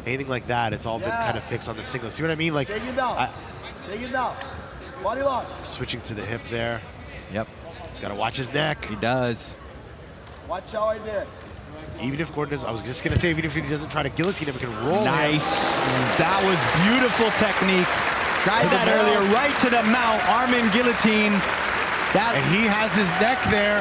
Anything like that, it's all been kind of fixed on the single. See what I mean? Like, Take it down. Take it down. Body lock. Switching to the hip there. Yep. He's got to watch his neck. He does. Watch how I did. Even if Gordon does, I was just going to say, even if he doesn't try to guillotine him, he can roll. Nice. That was beautiful technique. Tried that earlier, right to the mount. Arm-in guillotine. And he has his neck there.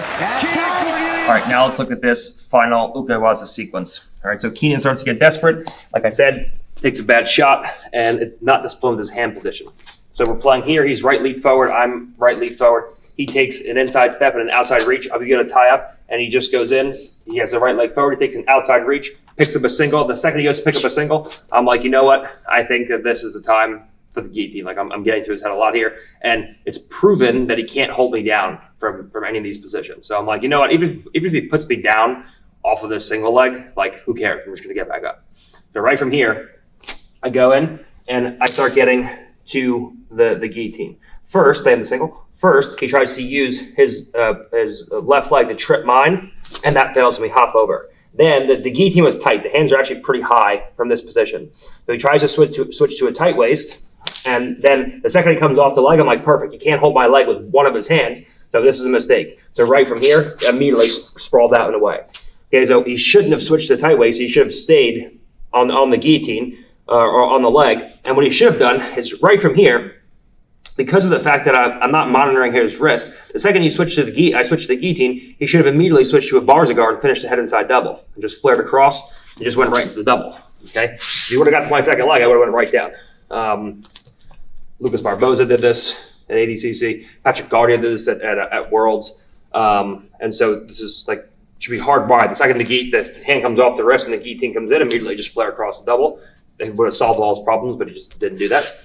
All right, now let's look at this final Ukewaza sequence. All right, so Keenan starts to get desperate. Like I said, takes a bad shot, and it's not disciplined with his hand position. So we're playing here. He's right lead forward. I'm right lead forward. He takes an inside step and an outside reach. I'll be going to tie up, and he just goes in. He has the right leg forward. He takes an outside reach, picks up a single. The second he goes to pick up a single, I'm like, you know what? I think that this is the time for the guillotine. Like I'm getting to his head a lot here, and it's proven that he can't hold me down from any of these positions. So I'm like, you know what? Even if he puts me down off of this single leg, like who cares? I'm just gonna get back up. So right from here, I go in and I start getting to the guillotine. First, they have the single. First, he tries to use his left leg to trip mine, and that fails me. Hop over. Then the guillotine was tight. The hands are actually pretty high from this position. So he tries to switch to a tight waist. And then the second he comes off the leg, I'm like, perfect. He can't hold my leg with one of his hands. So this is a mistake. So right from here, immediately sprawled out and away. Okay, so he shouldn't have switched to tight waist. He should have stayed on the guillotine or on the leg. And what he should have done is right from here, because of the fact that I'm not monitoring his wrist, the second you switch to I switched to the guillotine, he should have immediately switched to a barza guard and finished the head inside double and just flared across and just went right into the double. Okay, if you would have got to my second leg, I would have went right down. Lucas Barboza did this at ADCC. Patrick Guardia did this at Worlds. And so this is like, should be hardwired. The second the hand comes off the wrist and the guillotine comes in, immediately just flare across the double. They would have solved all his problems, but he just didn't do that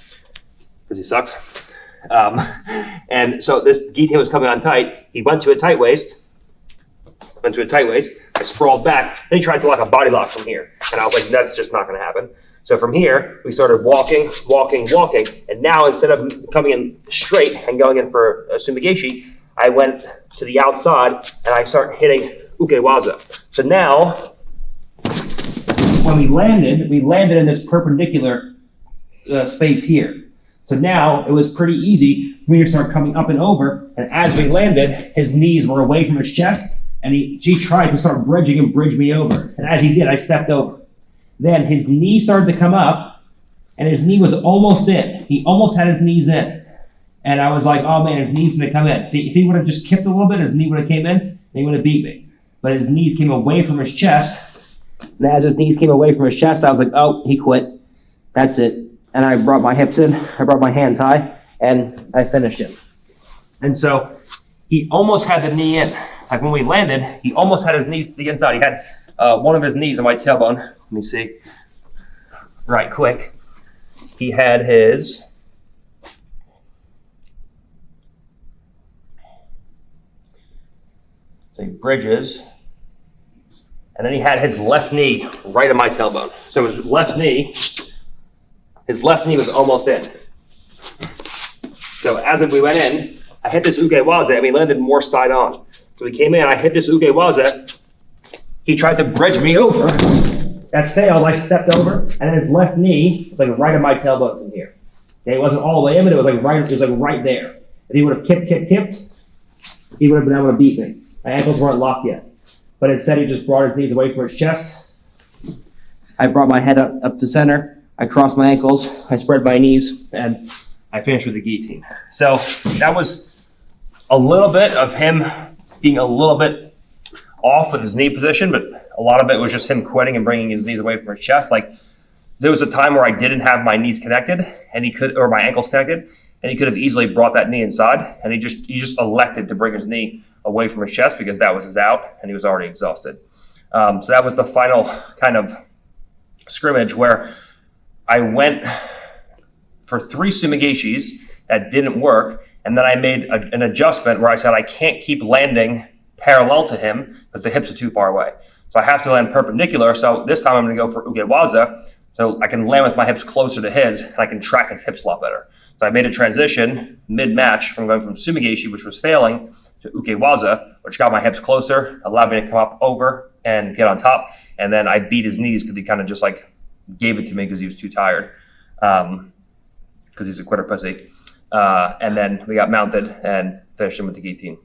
because he sucks. And so this guillotine was coming on tight. He went to a tight waist. I sprawled back. Then he tried to lock a body lock from here. And I was like, that's just not going to happen. So from here, we started walking. And now instead of coming in straight and going in for a sumigeshi, I went to the outside and I start hitting ukewaza. So now, when we landed in this perpendicular space here. So now it was pretty easy for me to start coming up and over. And as we landed, his knees were away from his chest. And he tried to start bridging and bridge me over. And as he did, I stepped over. Then his knee started to come up, and his knee was almost in. He almost had his knees in. And I was like, oh man, his knee's gonna come in. If he would have just kipped a little bit, his knee would have came in, and he would have beat me. But his knees came away from his chest. And as his knees came away from his chest, I was like, oh, he quit. That's it. And I brought my hips in, I brought my hands high, and I finished him. And so he almost had the knee in. Like when we landed, he almost had his knees to the inside. He had one of his knees on my tailbone. Let me see. Right, quick. He had his bridges, and then he had his left knee right on my tailbone. So his left knee was almost in. So as we went in, I hit this ukewaza, and we landed more side on. So we came in, I hit this ukewaza. He tried to bridge me over. That failed. I stepped over, and then his left knee was like right on my tailbone from here. Okay, it wasn't all the way in, but it was like right there. If he would have kipped, he would have been able to beat me. My ankles weren't locked yet. But instead, he just brought his knees away from his chest. I brought my head up to center. I crossed my ankles. I spread my knees, and I finished with the guillotine. So that was a little bit of him being a little bit off with his knee position, but a lot of it was just him quitting and bringing his knees away from his chest. Like there was a time where I didn't have my knees connected, or my ankles connected, and he could have easily brought that knee inside, and he just elected to bring his knee away from his chest because that was his out, and he was already exhausted. So that was the final kind of scrimmage where I went for 3 sumigeshis that didn't work, and then I made an adjustment where I said I can't keep landing parallel to him because the hips are too far away. So I have to land perpendicular. So this time I'm going to go for ukewaza so I can land with my hips closer to his and I can track his hips a lot better. So I made a transition mid-match from going from sumigeshi, which was failing, to ukewaza, which got my hips closer, allowed me to come up over and get on top. And then I beat his knees because he kind of just like gave it to me because he was too tired, because he's a quitter pussy. And then we got mounted and finished him with the guillotine.